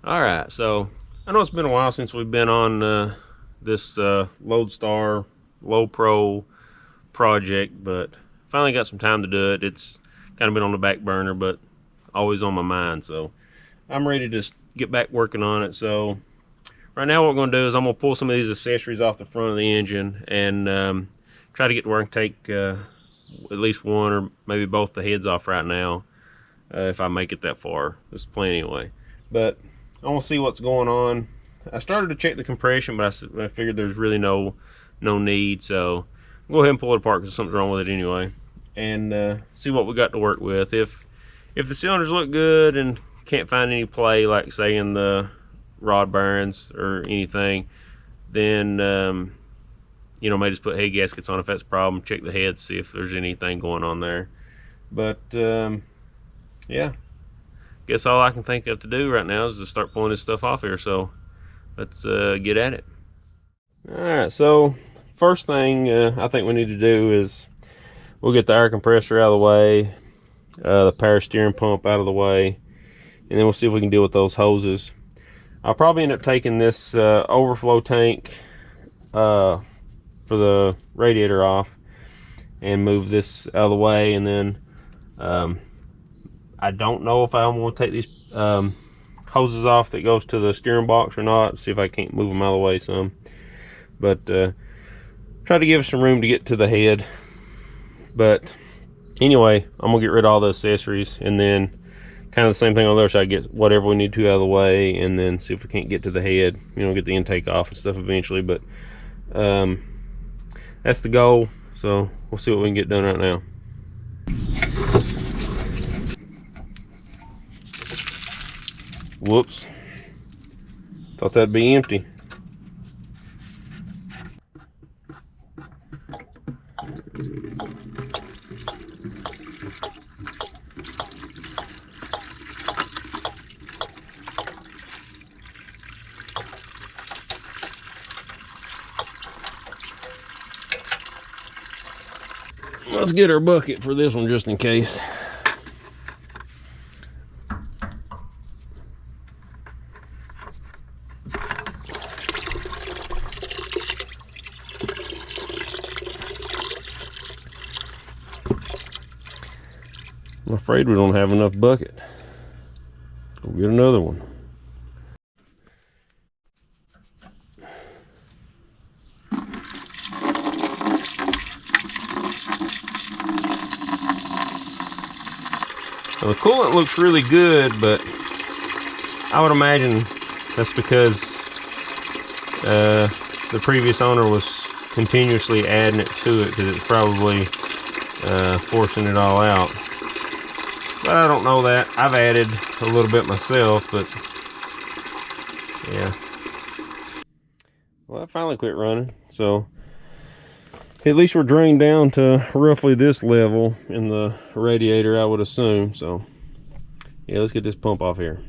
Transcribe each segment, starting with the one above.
Alright, so I know it's been a while since we've been on this Lodestar lopro project, but finally got some time to do it. It's kind of been on the back burner, but always on my mind, so I'm ready to just get back working on it. So right now what we're going to do is I'm going to pull some of these accessories off the front of the engine and try to get to where I can take at least one or maybe both the heads off right now, if I make it that far. This is the plan anyway. But I want to see what's going on. I started to check the compression, but I figured there's really no need, so I'll go ahead and pull it apart because something's wrong with it anyway, and see what we got to work with. If the cylinders look good and can't find any play, like say in the rod bearings or anything, then you know, may just put head gaskets on if that's a problem. Check the heads, see if there's anything going on there. But yeah, guess all I can think of to do right now is to start pulling this stuff off here, so let's get at it. Alright, so first thing I think we need to do is we'll get the air compressor out of the way, the power steering pump out of the way, and then we'll see if we can deal with those hoses. I'll probably end up taking this overflow tank for the radiator off and move this out of the way, and then I don't know if I'm going to take these hoses off that goes to the steering box or not. See if I can't move them out of the way some, but try to give us some room to get to the head. But anyway, I'm gonna get rid of all the accessories, and then kind of the same thing on the other side, get whatever we need to out of the way, and then see if we can't get to the head, you know, get the intake off and stuff eventually. But that's the goal, so we'll see what we can get done right now. Whoops, thought that'd be empty. Let's get our bucket for this one just in case. I'm afraid we don't have enough bucket. Go get another one. Now the coolant looks really good, but I would imagine that's because the previous owner was continuously adding it to it, because it's probably forcing it all out. But I don't know that. I've added a little bit myself, but yeah. Well, I finally quit running, so at least we're drained down to roughly this level in the radiator, I would assume. So yeah, let's get this pump off here.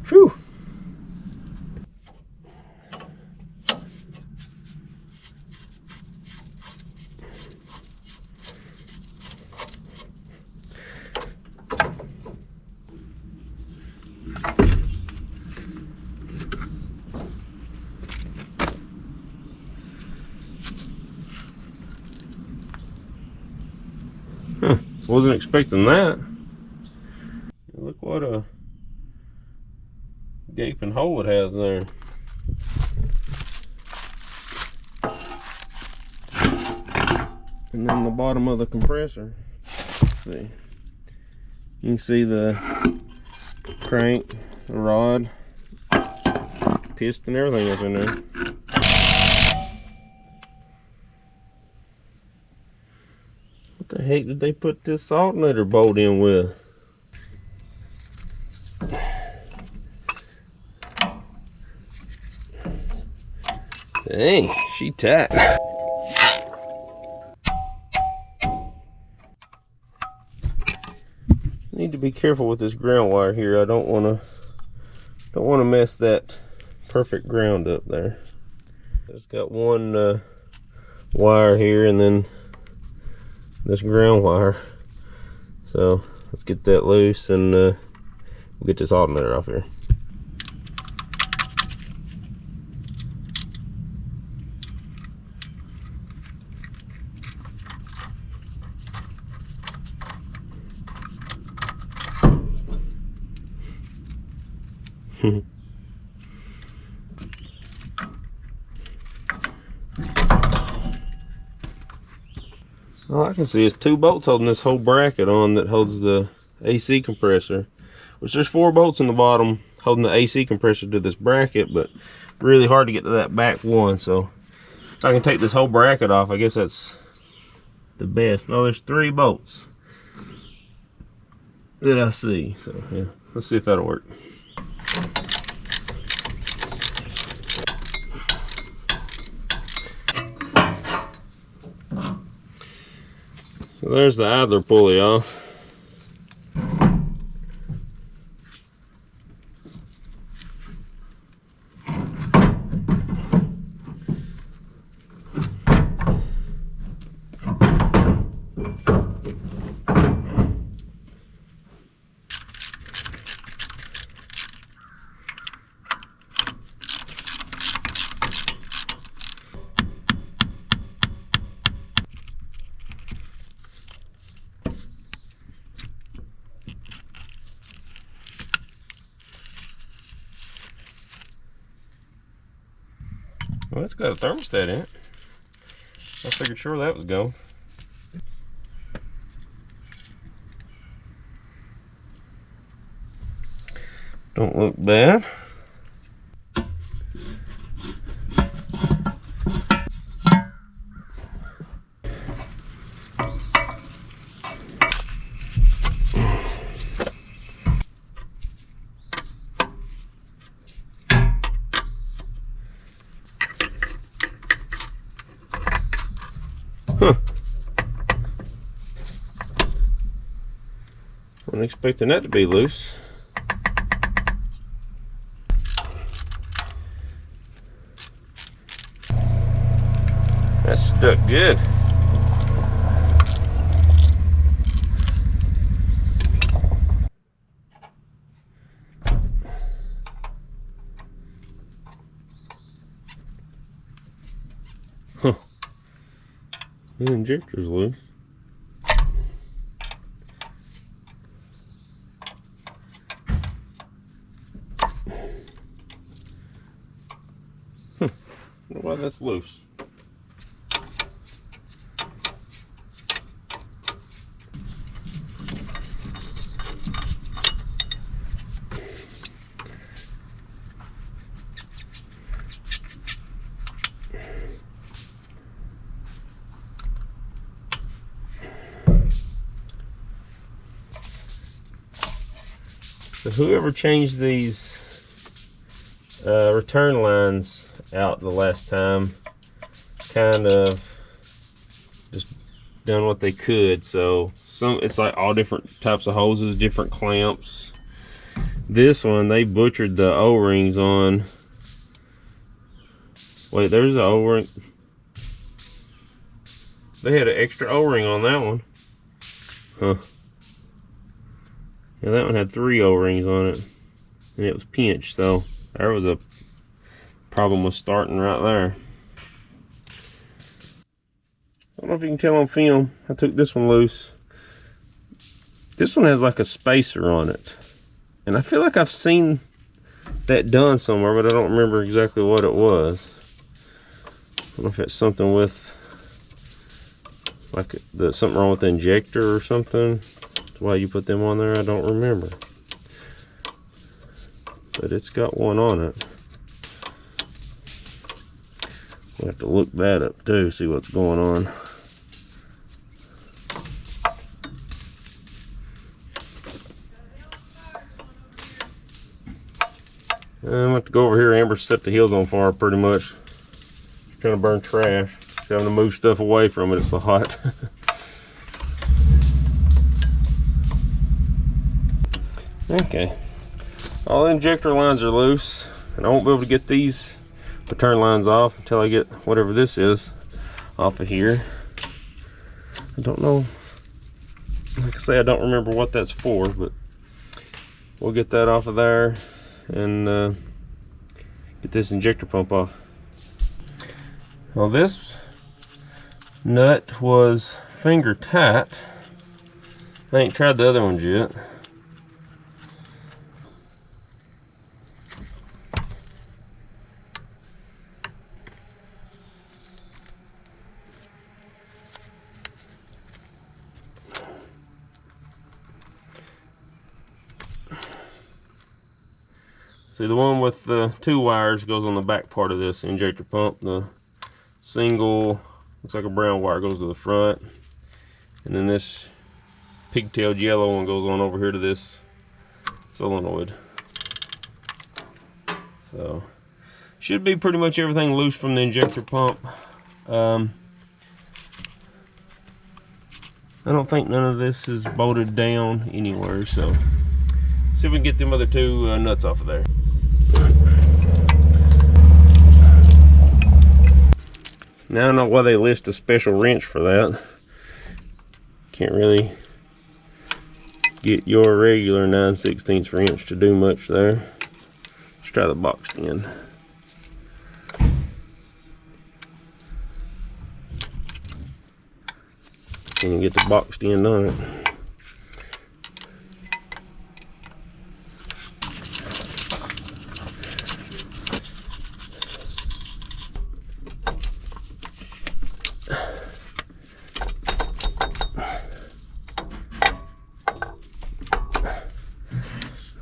Phew. Huh, wasn't expecting that. Look what a gaping hole it has there. And then the bottom of the compressor. Let's see. You can see the crank, the rod, piston, everything up in there. What the heck did they put this alternator bolt in with? Dang, she tight. Need to be careful with this ground wire here. I don't want to mess that perfect ground up there. It's got one wire here and then this ground wire. So let's get that loose and we'll get this alternator off here. All I can see is 2 bolts holding this whole bracket on that holds the AC compressor, which there's 4 bolts in the bottom holding the AC compressor to this bracket, but really hard to get to that back one. So if I can take this whole bracket off, I guess that's the best. No, there's 3 bolts that I see. So yeah, let's see if that'll work. So there's the idler pulley off. Well, it's got a thermostat in it. I figured sure that was going. Don't look bad. Huh. Wasn't expecting that to be loose. That's stuck good. Huh. The injector's loose. I wonder why that's loose. So whoever changed these return lines out the last time kind of just done what they could. So it's like all different types of hoses, different clamps. This one they butchered the O-rings on. Wait, there's an O-ring. They had an extra O-ring on that one. Huh. Yeah, that one had 3 O-rings on it, and it was pinched, so there was a problem with starting right there. I don't know if you can tell on film, I took this one loose. This one has like a spacer on it, and I feel like I've seen that done somewhere, but I don't remember exactly what it was. I don't know if it's something with, like something wrong with the injector or something. Why you put them on there, I don't remember, but it's got one on it. We'll have to look that up too, see what's going on. I'm gonna have to go over here. Amber set the heels on fire pretty much. She's trying to burn trash. She's having to move stuff away from it, it's so hot. Okay, all the injector lines are loose, and I won't be able to get these return lines off until I get whatever this is off of here. I don't know, like I say, I don't remember what that's for, but we'll get that off of there and get this injector pump off. Well, this nut was finger tight. I ain't tried the other ones yet. See, the one with the 2 wires goes on the back part of this injector pump. The single, looks like a brown wire, goes to the front. And then this pigtailed yellow one goes on over here to this solenoid. So, should be pretty much everything loose from the injector pump. I don't think none of this is bolted down anywhere, so see if we can get them other 2 nuts off of there. Now I don't know why they list a special wrench for that. Can't really get your regular 9/16 wrench to do much there. Let's try the boxed end. Can you get the boxed end on it?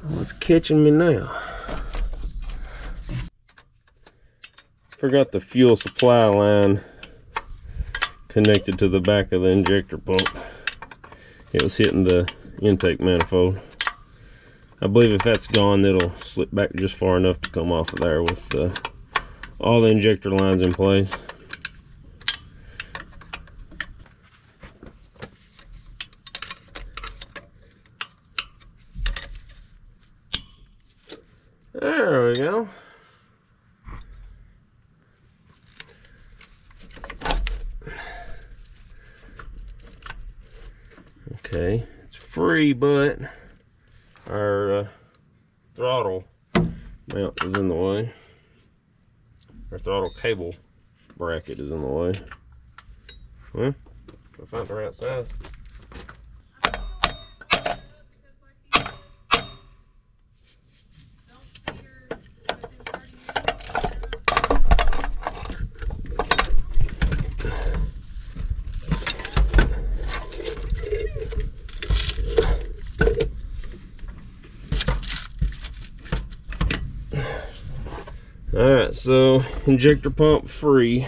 What's catching me now? Forgot the fuel supply line connected to the back of the injector pump. It was hitting the intake manifold. I believe if that's gone, it'll slip back just far enough to come off of there with all the injector lines in place. There we go. Okay, it's free, but our throttle mount is in the way. Our throttle cable bracket is in the way. Well, if I find the right size. Alright, so injector pump free,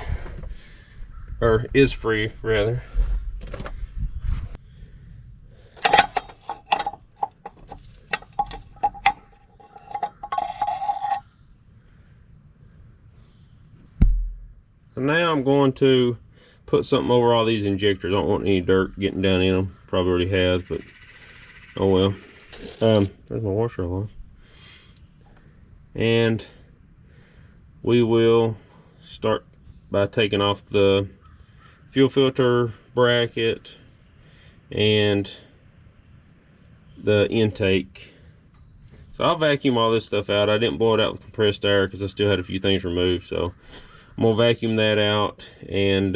or is free rather. So now I'm going to put something over all these injectors. I don't want any dirt getting down in them. Probably already has, but oh well. There's my washer on. And we will start by taking off the fuel filter bracket and the intake. So I'll vacuum all this stuff out. I didn't blow it out with compressed air because I still had a few things removed. So I'm gonna vacuum that out and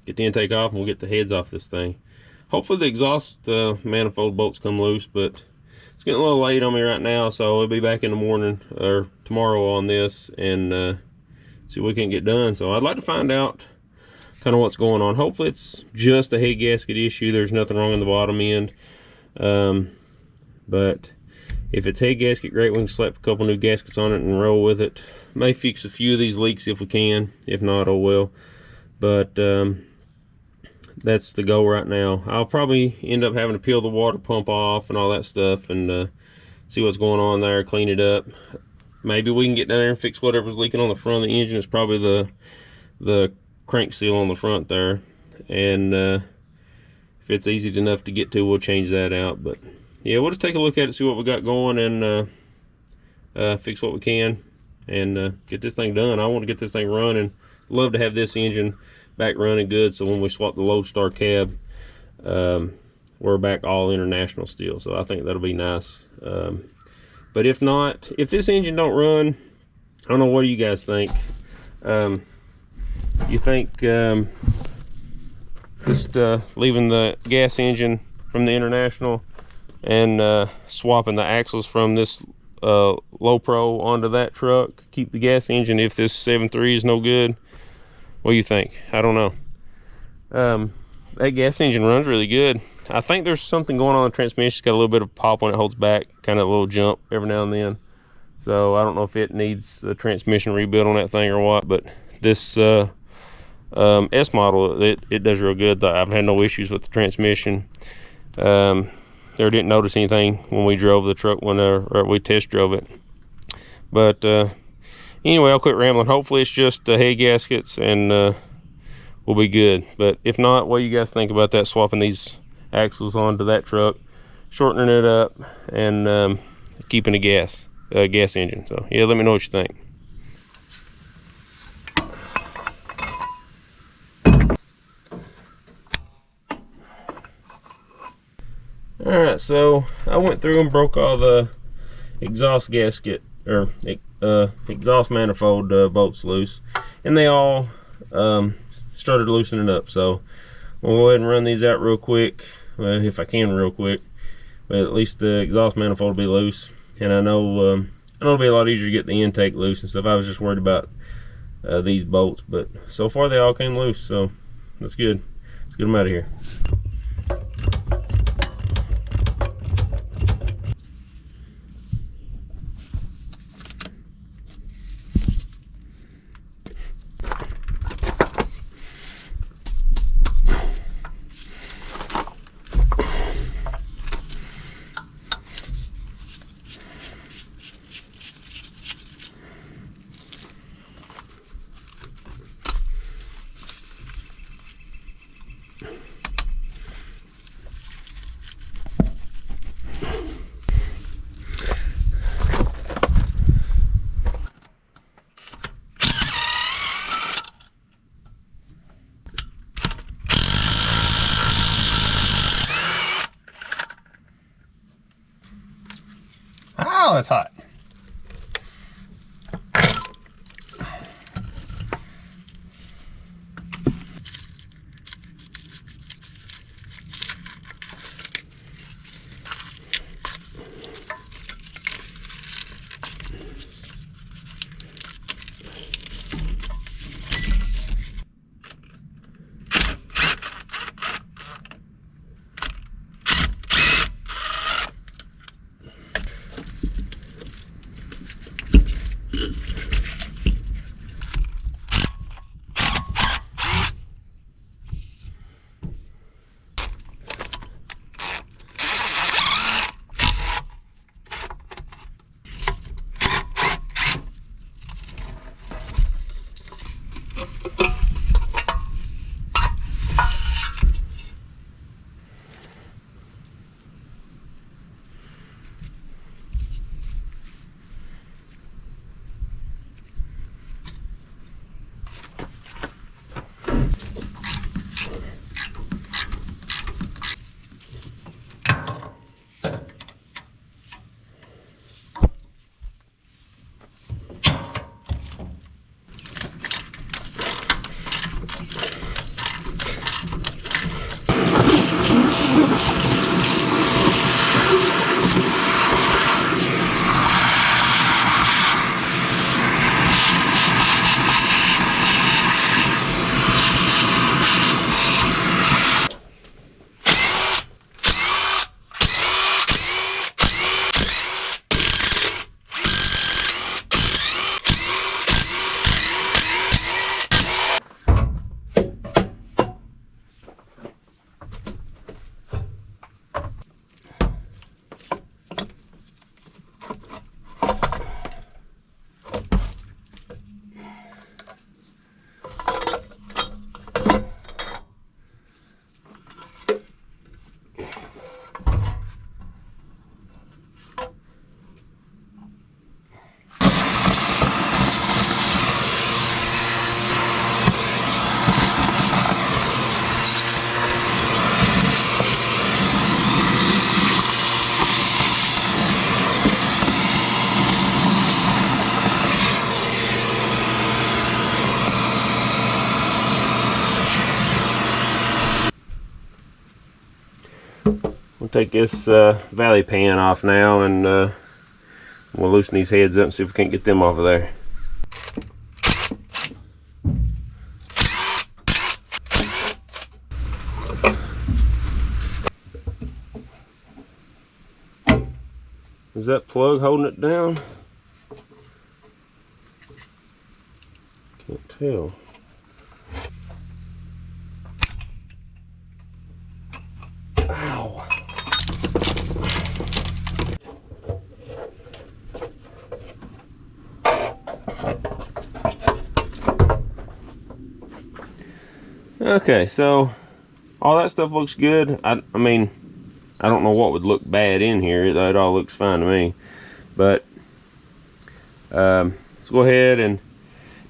get the intake off, and we'll get the heads off this thing. Hopefully the exhaust manifold bolts come loose, but it's getting a little late on me right now, so we'll be back in the morning or tomorrow on this and see what we can get done. So I'd like to find out kind of what's going on. Hopefully it's just a head gasket issue. There's nothing wrong in the bottom end. But if it's head gasket, great. We can slap a couple new gaskets on it and roll with it. May fix a few of these leaks if we can. If not, oh well. But that's the goal right now. I'll probably end up having to peel the water pump off and all that stuff and see what's going on there, clean it up. Maybe we can get down there and fix whatever's leaking on the front of the engine. It's probably the crank seal on the front there, and if it's easy enough to get to, we'll change that out. But yeah, we'll just take a look at it, see what we got going, and fix what we can and get this thing done. I want to get this thing running love to have this engine back running good, so when we swap the Lodestar cab, we're back all International still. So I think that'll be nice. But if not, if this engine don't run, I don't know, what do you guys think? You think just leaving the gas engine from the International and swapping the axles from this lopro onto that truck, keep the gas engine if this 7.3 is no good? What do you think? I don't know. That gas engine runs really good. I think there's something going on in the transmission. It's got a little bit of pop when it holds back, kind of a little jump every now and then. So I don't know if it needs a transmission rebuild on that thing or what, but this S model, it does real good. I've had no issues with the transmission. There didn't notice anything when we drove the truck or we test drove it. But anyway, I'll quit rambling. Hopefully it's just head gaskets and we'll be good. But if not, what do you guys think about that, swapping these axles onto that truck, shortening it up, and keeping a gas engine? So yeah, let me know what you think. Alright, so I went through and broke all the exhaust gasket or exhaust manifold bolts loose, and they all started loosening up. So we'll go ahead and run these out real quick, if I can real quick, but at least the exhaust manifold will be loose. And I know it'll be a lot easier to get the intake loose and stuff. I was just worried about these bolts, but so far they all came loose, so that's good. Let's get them out of here. Oh, that's hot. We'll take this valley pan off now, and we'll loosen these heads up and see if we can't get them off of there. Is that plug holding it down? Can't tell. Ow. Okay, so all that stuff looks good. I mean, I don't know what would look bad in here. It all looks fine to me. But let's go ahead and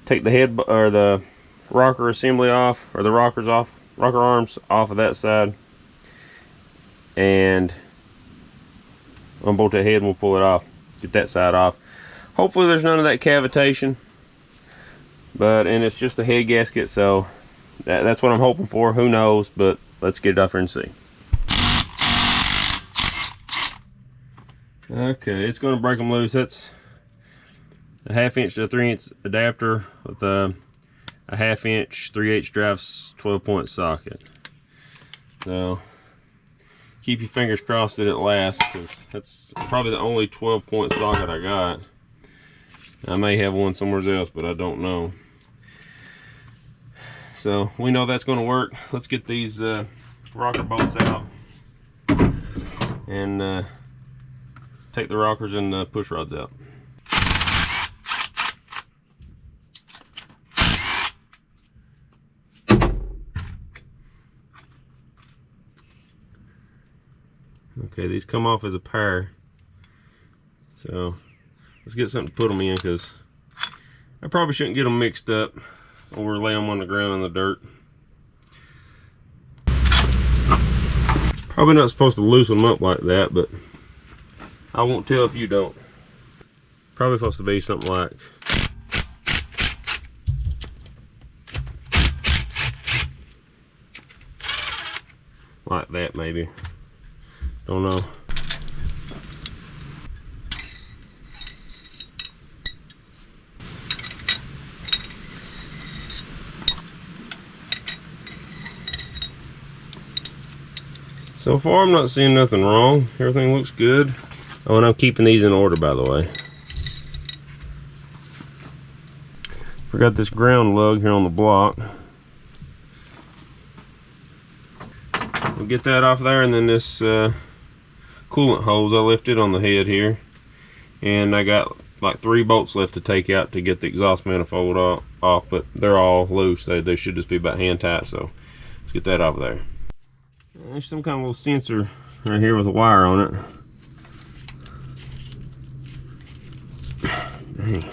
take the head or the rocker assembly off, or the rocker arms off of that side, and unbolt that head and we'll pull it off. Get that side off. Hopefully there's none of that cavitation, and it's just a head gasket, so that's what I'm hoping for. Who knows, but let's get it off here and see. Okay, it's going to break them loose. That's a 1/2 inch to a 3 inch adapter with a 1/2 inch 3/8 drive 12-point socket. So keep your fingers crossed that it lasts, because that's probably the only 12-point socket I got. I may have one somewhere else, but I don't know. So we know that's going to work. Let's get these rocker bolts out and take the rockers and the push rods out. Okay, these come off as a pair, so let's get something to put them in, because I probably shouldn't get them mixed up or lay them on the ground in the dirt. Probably not supposed to loosen them up like that, but I won't tell if you don't. Probably supposed to be something like that, maybe. Don't know. So far I'm not seeing nothing wrong. Everything looks good. Oh, and I'm keeping these in order, by the way. Forgot this ground lug here on the block. We'll get that off there, and then this coolant hose, I lifted on the head here, and I got like 3 bolts left to take out to get the exhaust manifold off, but they're all loose. They should just be about hand tight, so let's get that off of there. There's some kind of little sensor right here with a wire on it. Dang.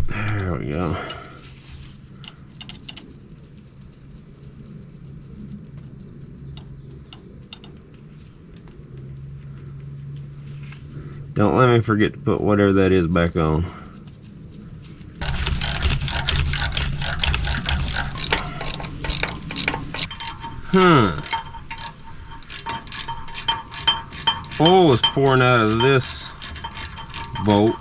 There we go. Don't let me forget to put whatever that is back on. Oil is pouring out of this bolt.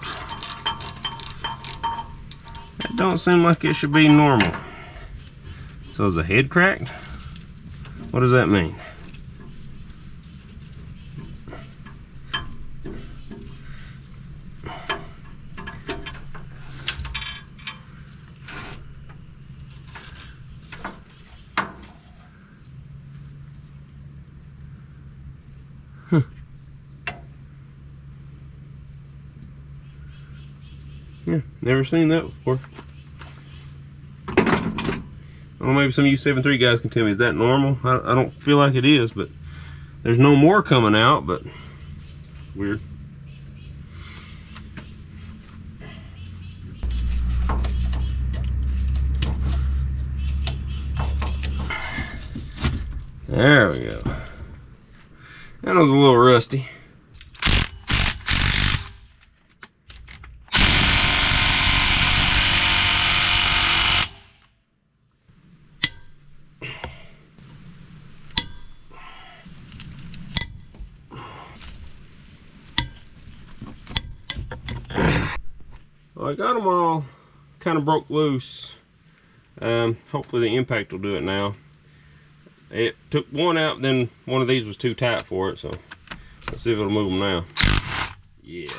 That don't seem like it should be normal. So is the head cracked? What does that mean? Yeah, never seen that before. I don't know, maybe some of you 7.3 guys can tell me, is that normal? I don't feel like it is, but there's no more coming out, but weird. There we go. That was a little rusty. Well, I got them all kind of broke loose. Hopefully the impact will do it now. It took one out, then one of these was too tight for it, so let's see if it'll move them now. Yeah.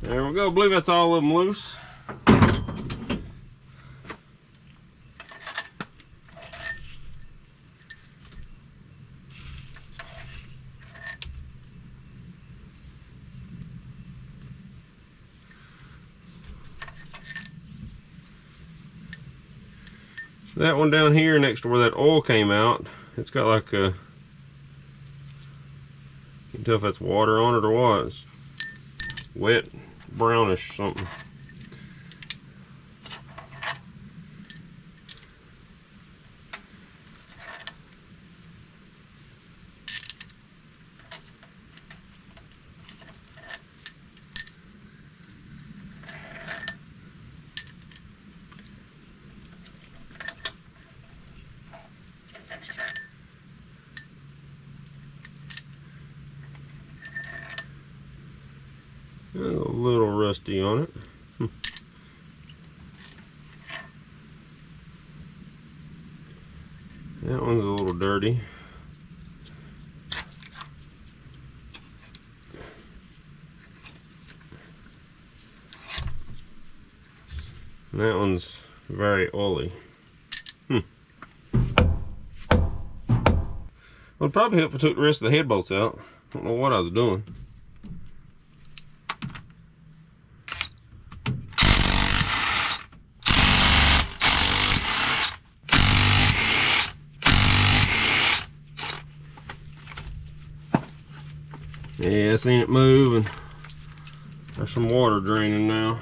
There we go. I believe that's all of them loose. That one down here next to where that oil came out, it's got like a, you can tell if that's water on it or what. It's wet, brownish something. A little rusty on it. That one's a little dirty. And that one's very oily. Well, it'd probably help if I took the rest of the head bolts out. I don't know what I was doing. Yeah, I seen it move, and there's some water draining now.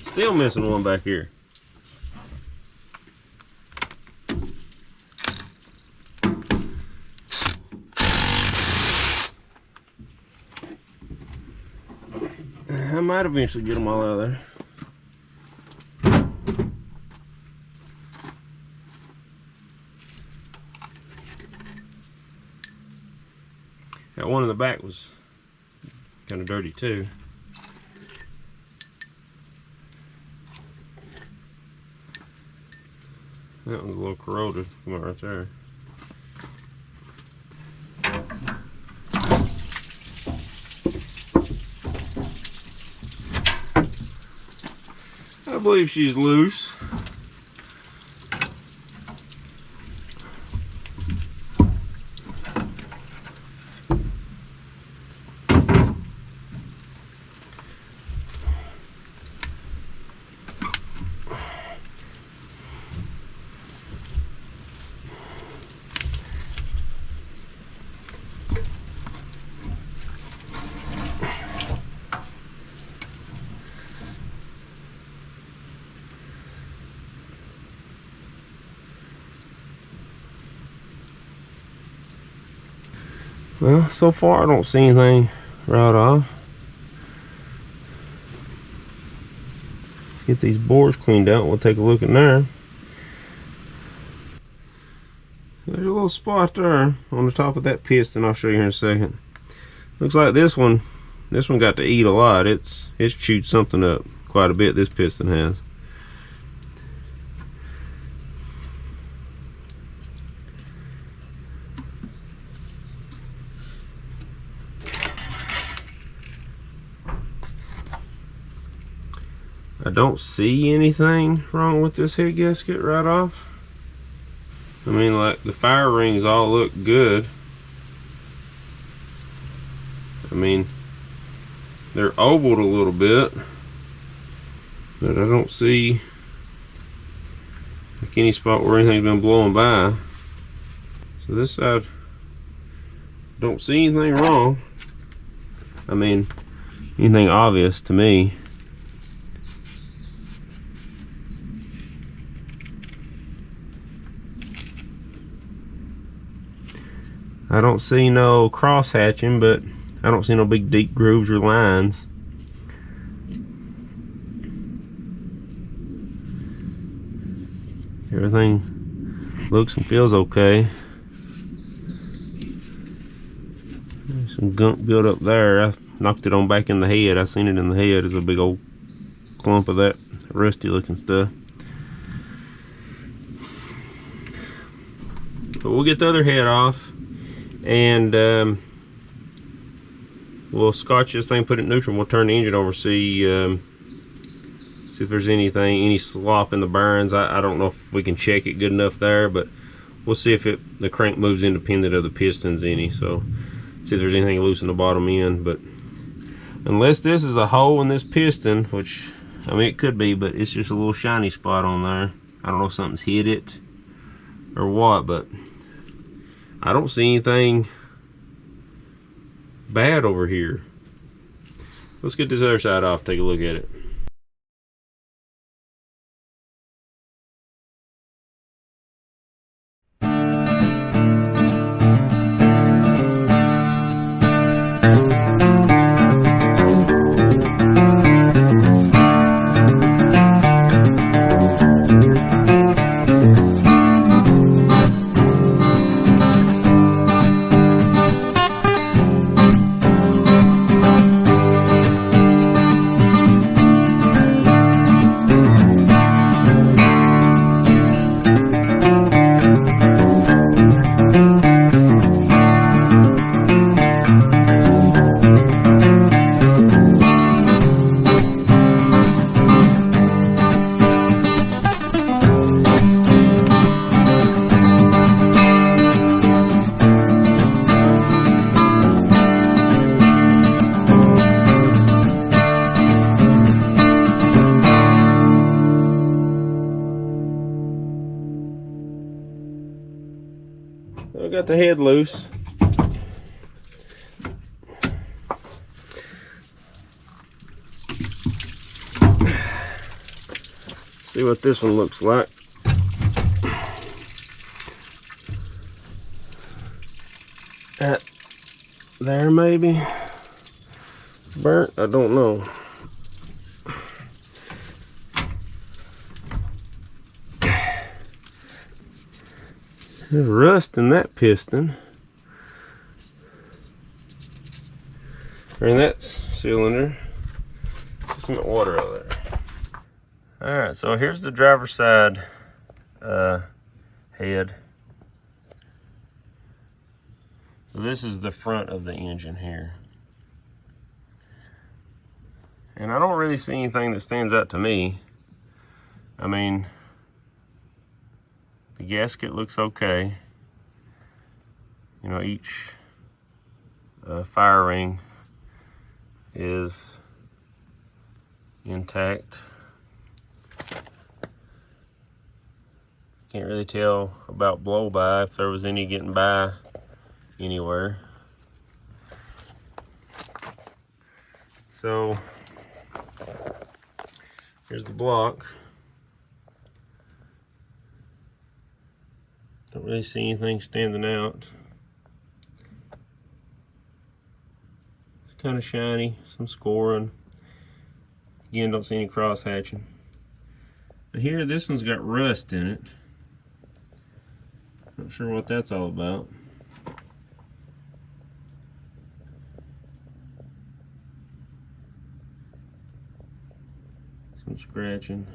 Still missing one back here. I might eventually get them all out of there. That one in the back was kind of dirty too. That one's a little corroded. Come on, right there. I believe she's loose. Well, so far I don't see anything right off. Get these bores cleaned out, we'll take a look in there. There's a little spot there on the top of that piston. I'll show you here in a second. Looks like this one got to eat a lot. It's chewed something up quite a bit, this piston has. I don't see anything wrong with this head gasket right off. I mean, like, the fire rings all look good. I mean, they're ovaled a little bit, but I don't see like any spot where anything's been blowing by. So this side, don't see anything wrong. I mean, anything obvious to me. I don't see no cross hatching, but I don't see no big deep grooves or lines. Everything looks and feels okay. There's some gunk built up there. I knocked it on back in the head. I seen it in the head. There's a big old clump of that rusty looking stuff. But we'll get the other head off, and we'll scotch this thing, put it in neutral, and we'll turn the engine over, see if there's any slop in the bearings. I don't know if we can check it good enough there, but we'll see if the crank moves independent of the pistons any. So see if there's anything loose in the bottom end. But unless this is a hole in this piston, which I mean it could be, but it's just a little shiny spot on there. I don't know if something's hit it or what, but I don't see anything bad over here. Let's get this other side off, take a look at it. I got the head loose. See what this one looks like. That there maybe burnt, I don't know. There's rust in that piston, or in that cylinder. Just some water out there. All right, so here's the driver's side head. So this is the front of the engine here. And I don't really see anything that stands out to me. I mean, the gasket looks okay. You know, each fire ring is intact. Can't really tell about blow by, if there was any getting by anywhere. So here's the block. Don't really see anything standing out. It's kind of shiny, some scoring. Again, don't see any cross hatching. But here, this one's got rust in it. Not sure what that's all about. Some scratching.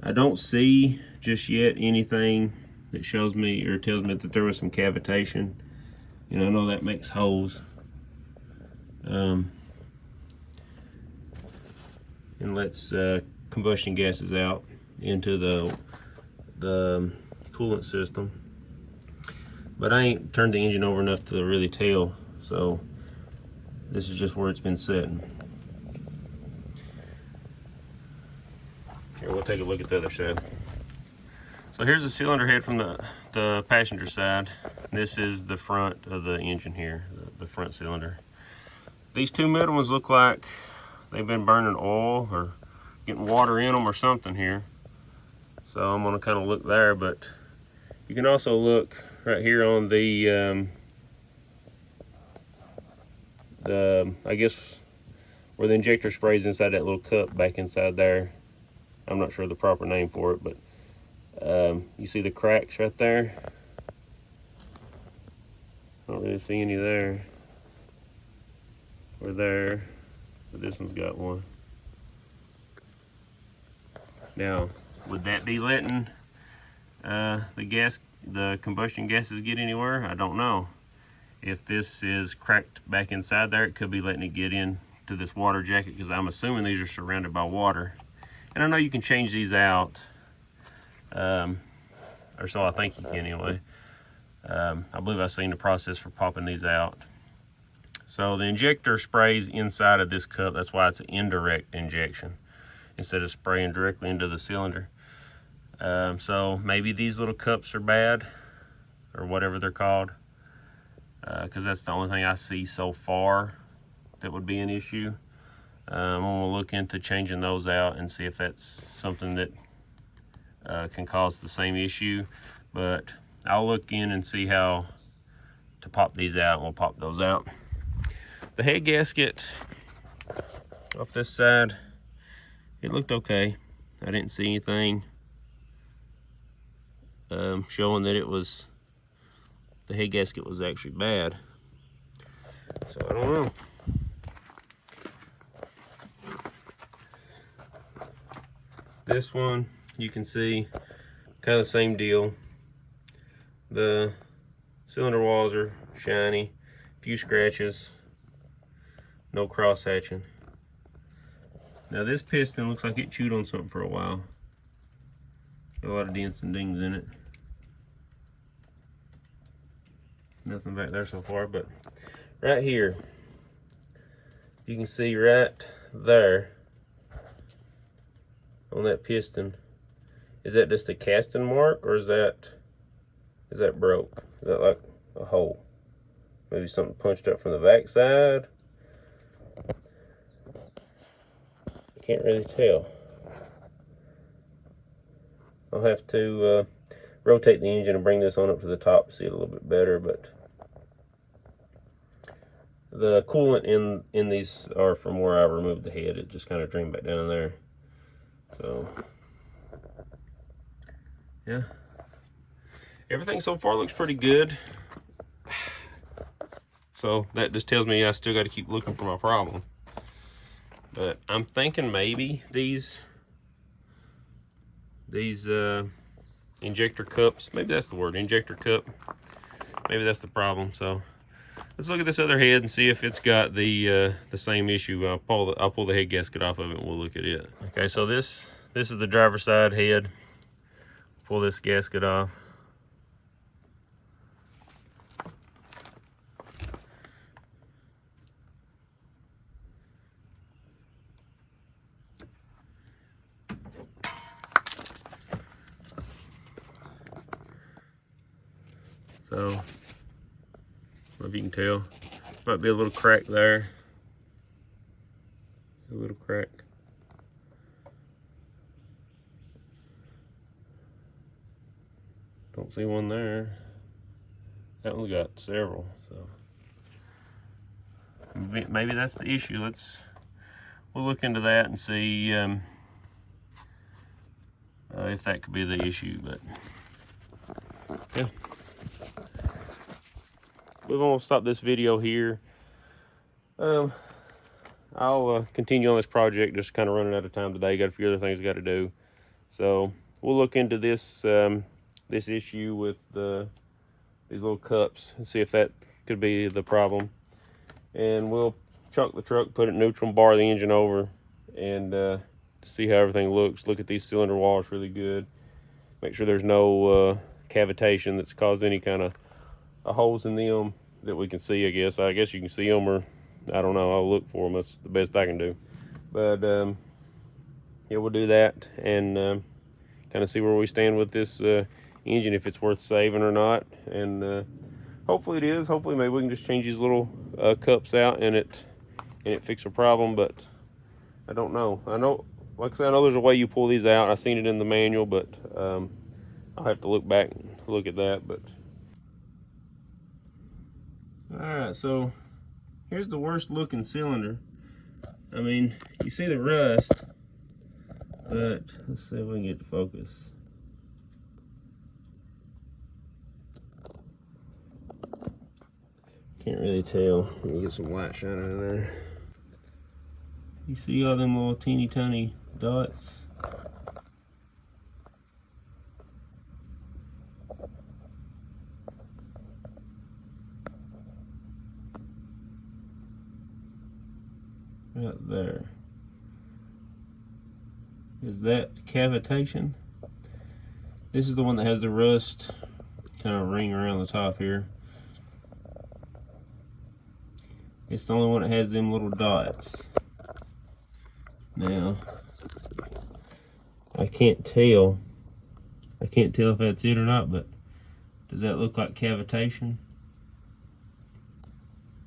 I don't see just yet anything that shows me or tells me that there was some cavitation. You know, I know that makes holes. And lets combustion gases out into the coolant system. But I ain't turned the engine over enough to really tell, so this is just where it's been sitting. Here, we'll take a look at the other side. So here's the cylinder head from the passenger side. This is the front of the engine here, the front cylinder. These two middle ones look like they've been burning oil or getting water in them or something here. So I'm gonna kind of look there, but you can also look right here on the I guess where the injector sprays inside that little cup back inside there. I'm not sure the proper name for it, but You see the cracks right there? I don't really see any there or there, but this one's got one. Now, would that be letting the combustion gases get anywhere? I don't know. If this is cracked back inside there, it could be letting it get in to this water jacket, because I'm assuming these are surrounded by water. And I know you can change these out, or so I think you can anyway. I believe I've seen the process for popping these out. So the injector sprays inside of this cup. That's why it's an indirect injection instead of spraying directly into the cylinder. So maybe these little cups are bad, or whatever they're called, because that's the only thing I see so far that would be an issue. I'm gonna look into changing those out and see if that's something that can cause the same issue. But I'll look in and see how to pop these out, and we'll pop those out. The head gasket off this side, it looked okay. I didn't see anything showing that the head gasket was actually bad. So I don't know. This one, you can see, kind of the same deal. The cylinder walls are shiny, few scratches, no cross hatching. Now this piston looks like it chewed on something for a while. Got a lot of dents and dings in it. Nothing back there so far, but right here, you can see right there on that piston. Is that just a casting mark, or is that broke? Is that like a hole? Maybe something punched up from the back side? I can't really tell. I'll have to rotate the engine and bring this on up to the top to see it a little bit better, but the coolant in these are from where I removed the head. It just kind of drained back down in there. So yeah, everything so far looks pretty good. So that just tells me I still got to keep looking for my problem. But I'm thinking maybe these injector cups, maybe that's the word, injector cup, maybe that's the problem. So let's look at this other head and see if it's got the same issue. I'll pull the head gasket off of it and we'll look at it. Okay, so this is the driver's side head. Pull this gasket off. So, I don't know if you can tell, might be a little crack there. A little crack. Don't see one there. That one's got several, so maybe that's the issue. We'll look into that and see if that could be the issue. But yeah, we're gonna stop this video here. I'll continue on this project, just kind of running out of time today. Got a few other things I got to do, so we'll look into this this issue with these little cups and see if that could be the problem. And we'll chuck the truck, put it neutral, and bar the engine over, and see how everything looks. Look at these cylinder walls really good. Make sure there's no cavitation that's caused any kind of holes in them that we can see. I guess you can see them, or I don't know. I'll look for them. That's the best I can do. But yeah, we'll do that and kind of see where we stand with this engine, if it's worth saving or not. And hopefully it is. Hopefully maybe we can just change these little cups out and it fix a problem. But I don't know. I know, like I said, I know there's a way you pull these out. I've seen it in the manual, but I'll have to look back and look at that. But all right, so here's the worst looking cylinder. I mean, you see the rust, but let's see if we can get to focus. Can't really tell. Let me get some light shining in there. You see all them little teeny tiny dots? Right there. Is that cavitation? This is the one that has the rust kind of ring around the top here. It's the only one that has them little dots. Now, I can't tell if that's it or not, but does that look like cavitation?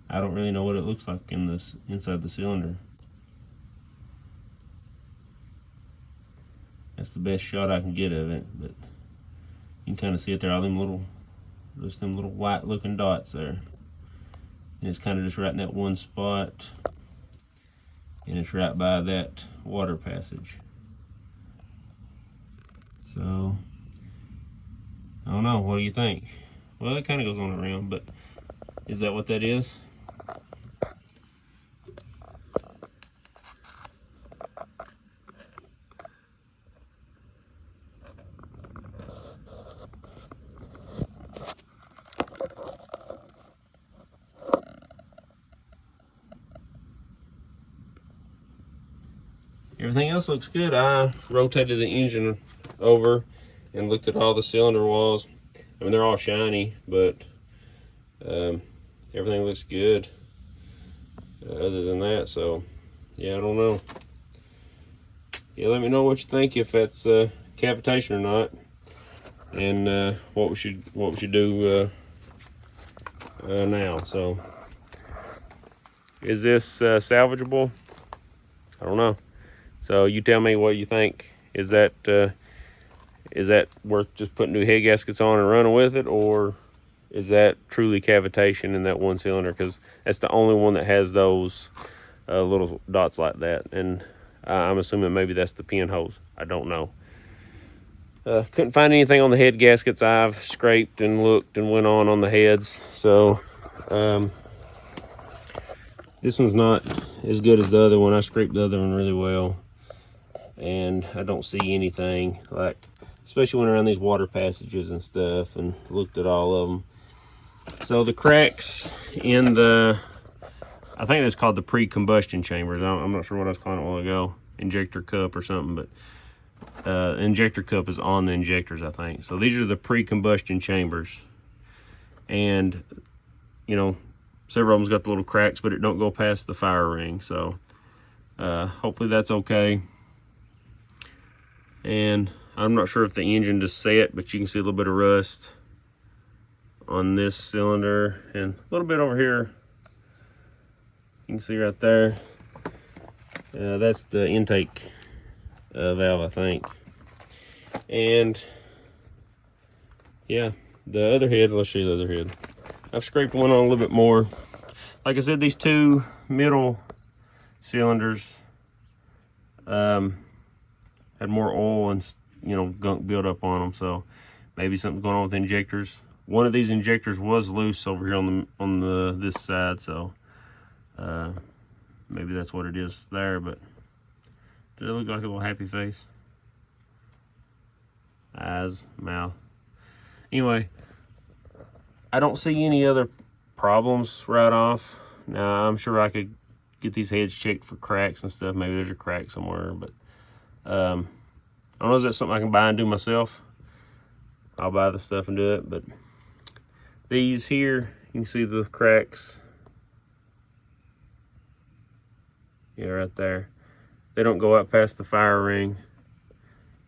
I don't really know what it looks like in this inside the cylinder. That's the best shot I can get of it, but you can kind of see it there, all them little, just them little white looking dots there. And it's kind of just right in that one spot, and it's right by that water passage. So, I don't know, what do you think? Well, it kind of goes on around, but is that what that is? Everything else looks good. I rotated the engine over and looked at all the cylinder walls. I mean, they're all shiny, but everything looks good other than that. So, yeah, I don't know. Yeah, let me know what you think, if that's cavitation or not, and what we should do now. So, is this salvageable? I don't know. So you tell me what you think. Is that worth just putting new head gaskets on and running with it, or is that truly cavitation in that one cylinder? Because that's the only one that has those little dots like that, and I'm assuming maybe that's the pinholes. I don't know. Couldn't find anything on the head gaskets. I've scraped and looked and went on the heads. So this one's not as good as the other one. I scraped the other one really well, and I don't see anything, like, especially when around these water passages and stuff, and looked at all of them. So the cracks in the, I think that's called the pre-combustion chambers. I'm not sure what I was calling it a while ago, injector cup or something, but injector cup is on the injectors, I think. So these are the pre-combustion chambers, and you know, several of them's got the little cracks, but it don't go past the fire ring. So hopefully that's okay. And I'm not sure if the engine just set, but you can see a little bit of rust on this cylinder and a little bit over here. You can see right there. That's the intake valve, I think. And yeah, the other head, let's show you the other head. I've scraped one on a little bit more. Like I said, these two middle cylinders had more oil and, you know, gunk built up on them, so maybe something's going on with the injectors. One of these injectors was loose over here on this side, so maybe that's what it is there. But does it look like a little happy face? Eyes, mouth. Anyway, I don't see any other problems right off. Now, I'm sure I could get these heads checked for cracks and stuff. Maybe there's a crack somewhere, but I don't know, is that something I can buy and do myself? I'll buy the stuff and do it. But these here, you can see the cracks. Yeah, right there. They don't go up past the fire ring.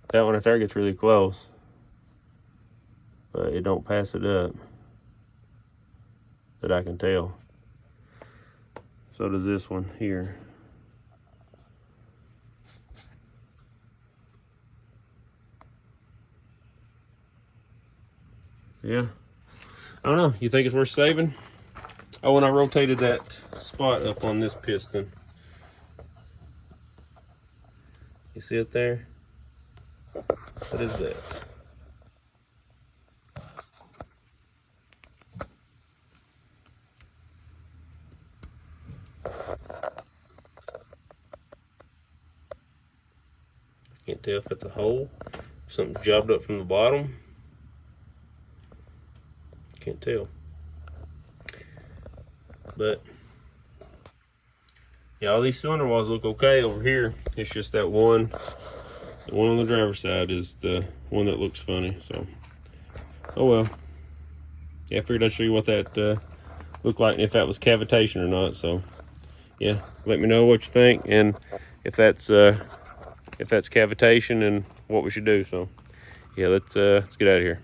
That one right there gets really close, but it don't pass it up, that I can tell. So does this one here. Yeah, I don't know. You think it's worth saving? Oh, and I rotated that spot up on this piston. You see it there? What is that? Can't tell if it's a hole, something jobbed up from the bottom. Can't tell. But yeah, all these cylinder walls look okay over here. It's just that one, the one on the driver's side is the one that looks funny. So, oh well. Yeah, I figured I'd show you what that looked like and if that was cavitation or not. So, yeah, let me know what you think and if that's cavitation and what we should do. So, yeah, let's get out of here.